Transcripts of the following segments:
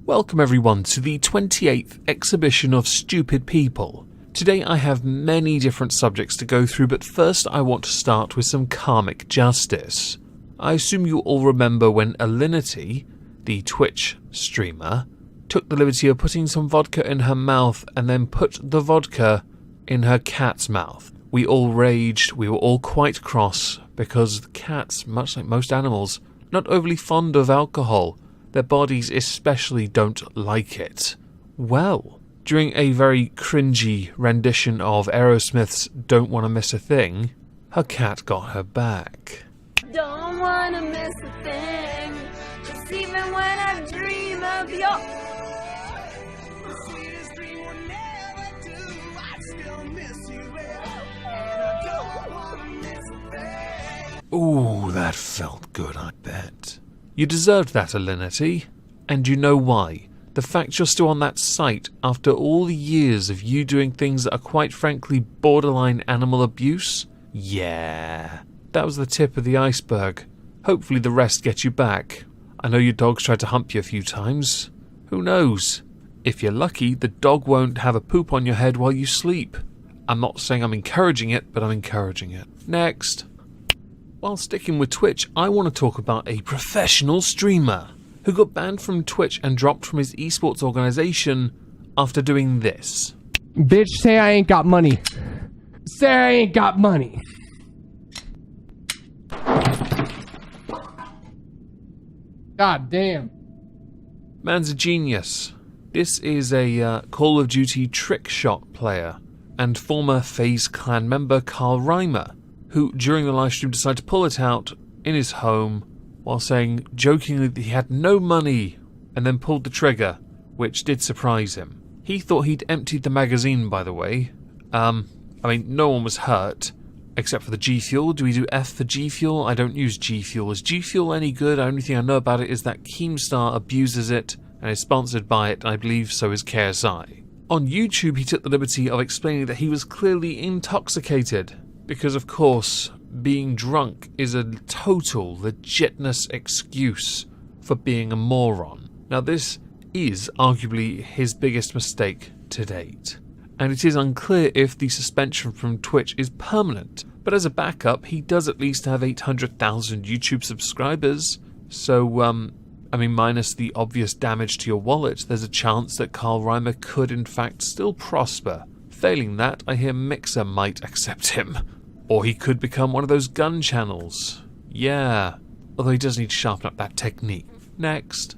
Welcome everyone to the 28th exhibition of Stupid People. Today I have many different subjects to go through, but first I want to start with some karmic justice. I assume you all remember when Alinity, the Twitch streamer, took the liberty of putting some vodka in her mouth and then put the vodka in her cat's mouth. We all raged, we were all quite cross, because cats, much like most animals, not overly fond of alcohol. Their bodies especially don't like it. Well, during a very cringy rendition of Aerosmith's Don't Wanna Miss a Thing, her cat got her back. Don't wanna miss a thing, 'cause even when I dream of you, the sweetest dream will never do. I still miss you, and I don't wanna miss a thing. Ooh, that felt good, I bet. You deserved that, Alinity, and you know why. The fact you're still on that site after all the years of you doing things that are quite frankly borderline animal abuse? Yeah, that was the tip of the iceberg. Hopefully the rest gets you back. I know your dog's tried to hump you a few times. Who knows? If you're lucky, the dog won't have a poop on your head while you sleep. I'm not saying I'm encouraging it, but I'm encouraging it. Next. While sticking with Twitch, I want to talk about a professional streamer who got banned from Twitch and dropped from his esports organization after doing this. Bitch, say I ain't got money. Say I ain't got money. God damn. Man's a genius. This is a Call of Duty trick shot player and former FaZe Clan member Carl Reimer, who during the livestream decided to pull it out in his home while saying jokingly that he had no money, and then pulled the trigger, which did surprise him. He thought he'd emptied the magazine, by the way. No one was hurt, except for the G Fuel. Do we do F for G Fuel? I don't use G Fuel. Is G Fuel any good? The only thing I know about it is that Keemstar abuses it and is sponsored by it, and I believe so is KSI. On YouTube, he took the liberty of explaining that he was clearly intoxicated, because of course, being drunk is a total legitness excuse for being a moron. Now this is arguably his biggest mistake to date, and it is unclear if the suspension from Twitch is permanent, but as a backup he does at least have 800,000 YouTube subscribers, so minus the obvious damage to your wallet, there's a chance that Carl Reimer could in fact still prosper. Failing that, I hear Mixer might accept him. Or he could become one of those gun channels. Yeah, although he does need to sharpen up that technique. Next.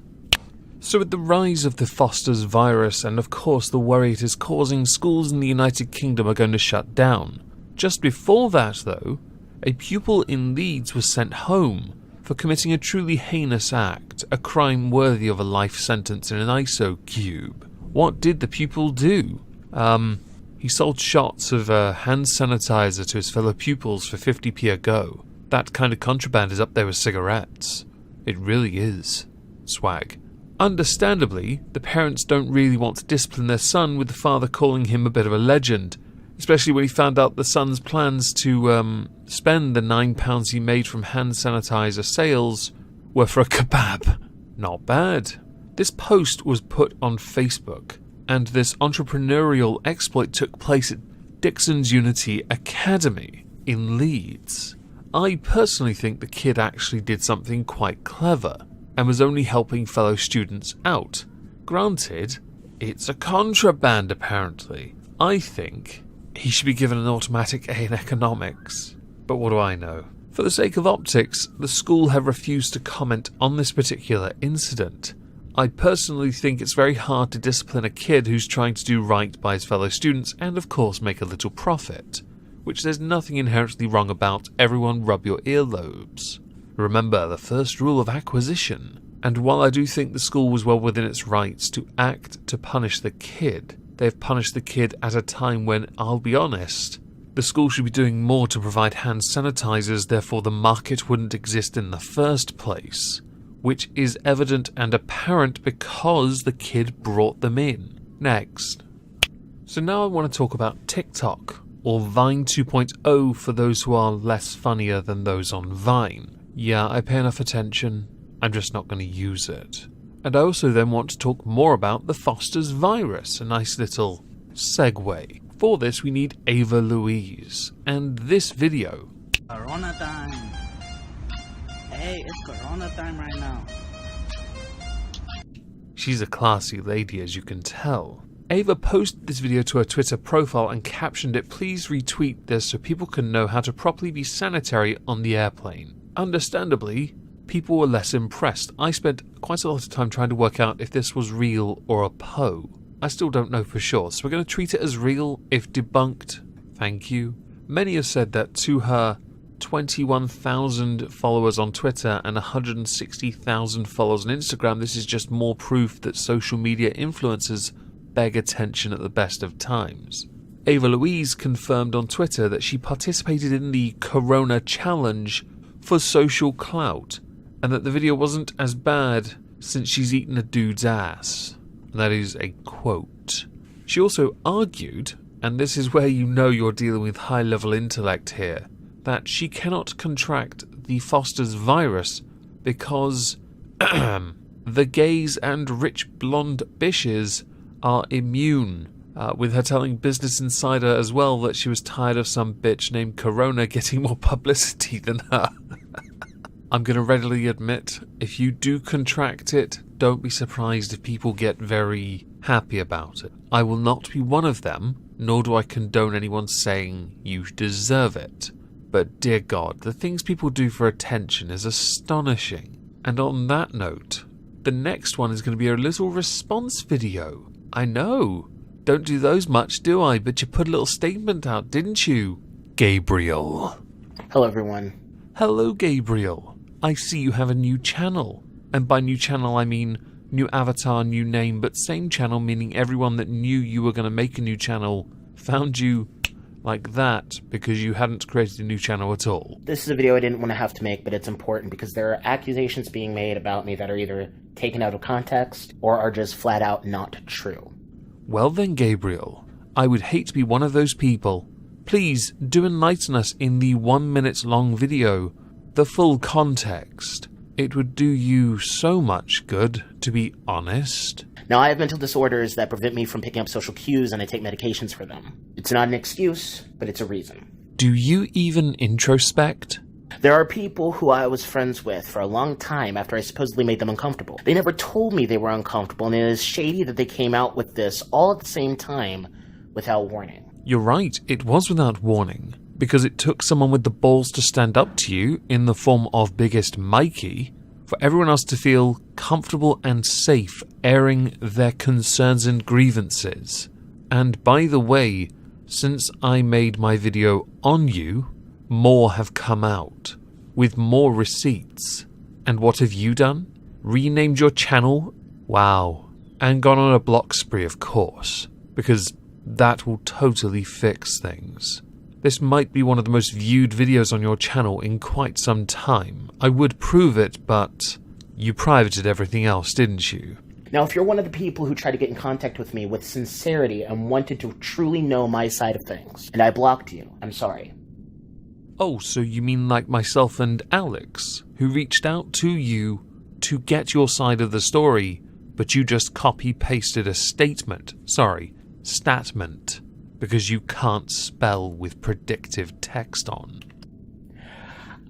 So with the rise of the Foster's virus and of course the worry it is causing, schools in the United Kingdom are going to shut down. Just before that though, a pupil in Leeds was sent home for committing a truly heinous act, a crime worthy of a life sentence in an ISO cube. What did the pupil do? He sold shots of hand sanitizer to his fellow pupils for 50p a go. That kind of contraband is up there with cigarettes. It really is. Swag. Understandably, the parents don't really want to discipline their son, with the father calling him a bit of a legend, especially when he found out the son's plans to spend the £9 he made from hand sanitizer sales were for a kebab. Not bad. This post was put on Facebook, and this entrepreneurial exploit took place at Dixon's Unity Academy in Leeds. I personally think the kid actually did something quite clever and was only helping fellow students out. Granted, it's a contraband apparently. I think he should be given an automatic A in economics. But what do I know? For the sake of optics, the school have refused to comment on this particular incident. I personally think it's very hard to discipline a kid who's trying to do right by his fellow students and of course make a little profit, which there's nothing inherently wrong about. Everyone rub your earlobes. Remember the first rule of acquisition. And while I do think the school was well within its rights to act to punish the kid, they've punished the kid at a time when, I'll be honest, the school should be doing more to provide hand sanitizers, therefore the market wouldn't exist in the first place. Which is evident and apparent because the kid brought them in. Next. So now I want to talk about TikTok, or Vine 2.0 for those who are less funnier than those on Vine. Yeah, I pay enough attention, I'm just not going to use it. And I also then want to talk more about the Foster's virus, a nice little segue. For this we need Ava Louise, and this video. Corona time. Hey, it's Corona time right now. She's a classy lady, as you can tell. Ava posted this video to her Twitter profile and captioned it, "Please retweet this so people can know how to properly be sanitary on the airplane." Understandably, people were less impressed. I spent quite a lot of time trying to work out if this was real or a Poe. I still don't know for sure, so we're going to treat it as real. If debunked, thank you. Many have said that to her 21,000 followers on Twitter and 160,000 followers on Instagram, this is just more proof that social media influencers beg attention at the best of times. Ava Louise confirmed on Twitter that she participated in the Corona Challenge for social clout, and that the video wasn't as bad since she's eaten a dude's ass. That is a quote. She also argued, and this is where you know you're dealing with high-level intellect here, that she cannot contract the Foster's virus because the gays and rich blonde bitches are immune, with her telling Business Insider as well that she was tired of some bitch named Corona getting more publicity than her. I'm going to readily admit, if you do contract it, don't be surprised if people get very happy about it. I will not be one of them, nor do I condone anyone saying you deserve it. But dear God, the things people do for attention is astonishing. And on that note, the next one is going to be a little response video. I know. Don't do those much, do I? But you put a little statement out, didn't you? Gabriel. Hello, everyone. Hello, Gabriel. I see you have a new channel. And by new channel, I mean new avatar, new name, but same channel, meaning everyone that knew you were going to make a new channel found you like that because you hadn't created a new channel at all. This is a video I didn't want to have to make, but it's important because there are accusations being made about me that are either taken out of context or are just flat out not true. Well then, Gabriel, I would hate to be one of those people. Please do enlighten us in the 1 minute long video, the full context. It would do you so much good, to be honest. Now, I have mental disorders that prevent me from picking up social cues, and I take medications for them. It's not an excuse, but it's a reason. Do you even introspect? There are people who I was friends with for a long time after I supposedly made them uncomfortable. They never told me they were uncomfortable, and it is shady that they came out with this all at the same time without warning. You're right, it was without warning, because it took someone with the balls to stand up to you in the form of Biggest Mikey for everyone else to feel comfortable and safe airing their concerns and grievances. And by the way, since I made my video on you, more have come out, with more receipts. And what have you done? Renamed your channel? Wow. And gone on a block spree, of course, because that will totally fix things. This might be one of the most viewed videos on your channel in quite some time. I would prove it, but you privated everything else, didn't you? Now, if you're one of the people who tried to get in contact with me with sincerity and wanted to truly know my side of things, and I blocked you, I'm sorry. Oh, so you mean like myself and Alex, who reached out to you to get your side of the story, but you just copy-pasted a statement, because you can't spell with predictive text on.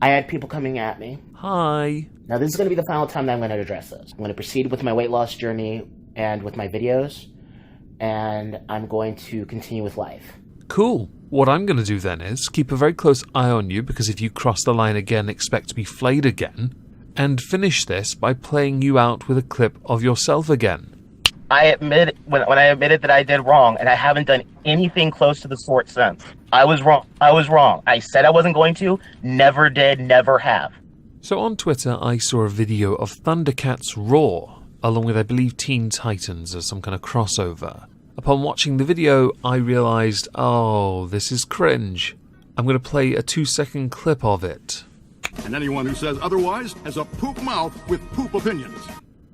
I had people coming at me. Hi. Now, this is going to be the final time that I'm going to address this. I'm going to proceed with my weight loss journey and with my videos, and I'm going to continue with life. Cool. What I'm going to do then is keep a very close eye on you, because if you cross the line again, expect to be flayed again, and finish this by playing you out with a clip of yourself again. I admit when I admitted that I did wrong, and I haven't done anything close to the sort since. I was wrong. I said I wasn't going to. Never did. Never have. So on Twitter, I saw a video of Thundercats Raw, along with, I believe, Teen Titans as some kind of crossover. Upon watching the video, I realised, oh, this is cringe. I'm going to play a 2-second clip of it. And anyone who says otherwise has a poop mouth with poop opinions.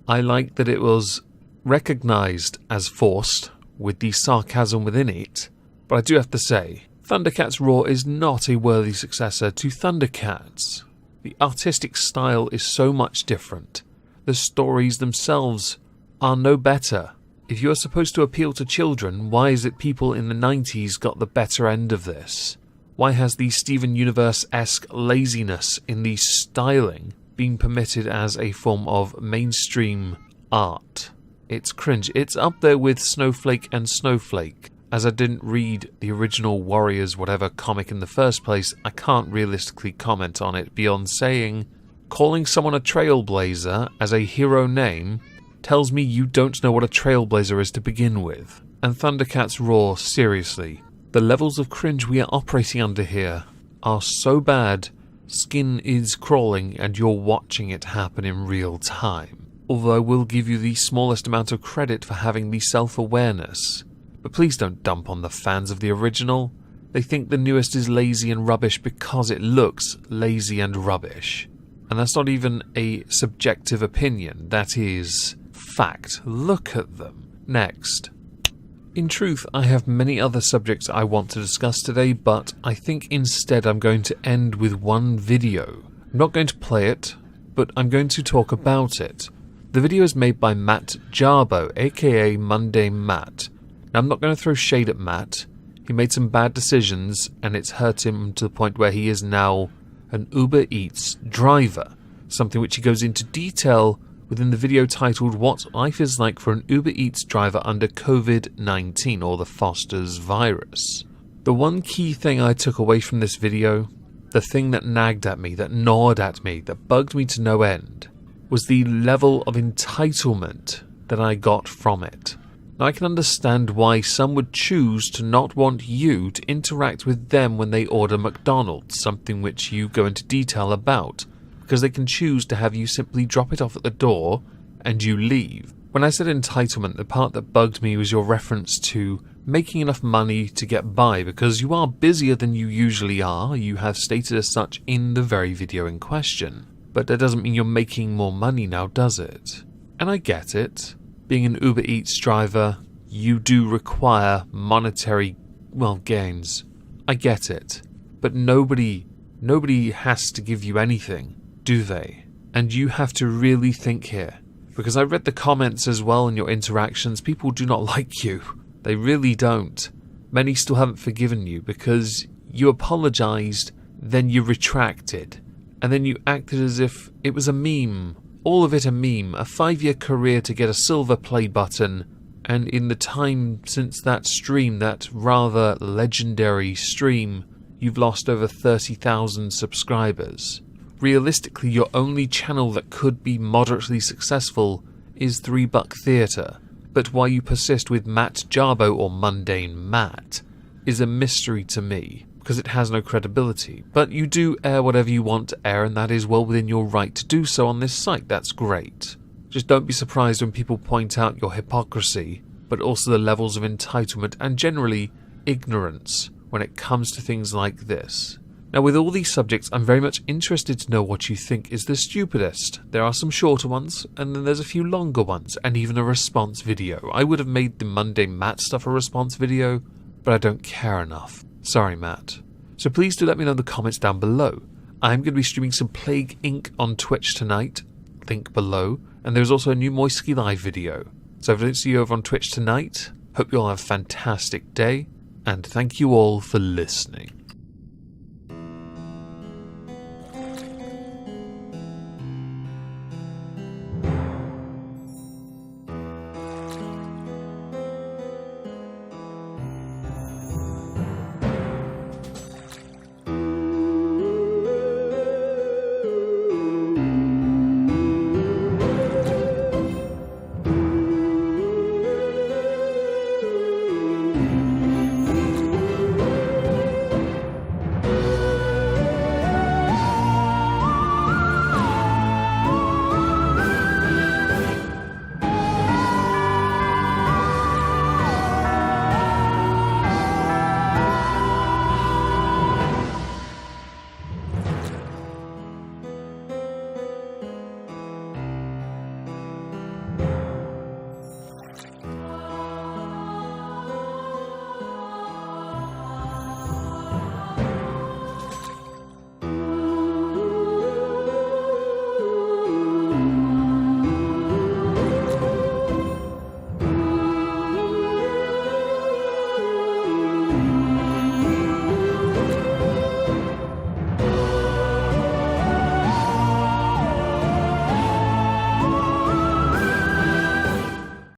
I liked that it was recognised as forced, with the sarcasm within it, but I do have to say, Thundercats Raw is not a worthy successor to Thundercats. The artistic style is so much different. The stories themselves are no better. If you are supposed to appeal to children, why is it people in the 90s got the better end of this? Why has the Steven Universe-esque laziness in the styling been permitted as a form of mainstream art? It's cringe. It's up there with Snowflake and Snowflake. As I didn't read the original Warriors whatever comic in the first place, I can't realistically comment on it beyond saying, calling someone a trailblazer as a hero name tells me you don't know what a trailblazer is to begin with. And Thundercats Raw, seriously, the levels of cringe we are operating under here are so bad, skin is crawling and you're watching it happen in real time. Although I will give you the smallest amount of credit for having the self-awareness. But please don't dump on the fans of the original. They think the newest is lazy and rubbish because it looks lazy and rubbish. And that's not even a subjective opinion, that is fact. Look at them. Next. In truth, I have many other subjects I want to discuss today, but I think instead I'm going to end with one video. I'm not going to play it, but I'm going to talk about it. The video is made by Matt Jarbo, aka Mundane Matt. Now, I'm not going to throw shade at Matt. He made some bad decisions, and it's hurt him to the point where he is now an Uber Eats driver, something which he goes into detail within the video titled What Life is Like for an Uber Eats Driver Under COVID-19, or the Foster's Virus. The one key thing I took away from this video, the thing that nagged at me, that gnawed at me, that bugged me to no end, was the level of entitlement that I got from it. Now, I can understand why some would choose to not want you to interact with them when they order McDonald's, something which you go into detail about, because they can choose to have you simply drop it off at the door and you leave. When I said entitlement, the part that bugged me was your reference to making enough money to get by, because you are busier than you usually are. You have stated as such in the very video in question. But that doesn't mean you're making more money now, does it? And I get it. Being an Uber Eats driver, you do require monetary, gains. I get it. But nobody has to give you anything, do they? And you have to really think here. Because I read the comments as well in your interactions. People do not like you. They really don't. Many still haven't forgiven you because you apologized, then you retracted. And then you acted as if it was a meme. All of it a meme, a 5-year career to get a silver play button, and in the time since that stream, that rather legendary stream, you've lost over 30,000 subscribers. Realistically, your only channel that could be moderately successful is 3 Buck Theatre, but why you persist with Matt Jarbo, or Mundane Matt, is a mystery to me. Because it has no credibility. But you do air whatever you want to air, and that is well within your right to do so on this site. That's great. Just don't be surprised when people point out your hypocrisy, but also the levels of entitlement and generally ignorance when it comes to things like this. Now, with all these subjects, I'm very much interested to know what you think is the stupidest. There are some shorter ones, and then there's a few longer ones, and even a response video. I would have made the Mundane Matt stuff a response video, but I don't care enough. Sorry, Matt. So please do let me know in the comments down below. I'm going to be streaming some Plague Inc. on Twitch tonight, link below, and there's also a new Moistski Live video. So if I don't see you over on Twitch tonight, hope you all have a fantastic day, and thank you all for listening.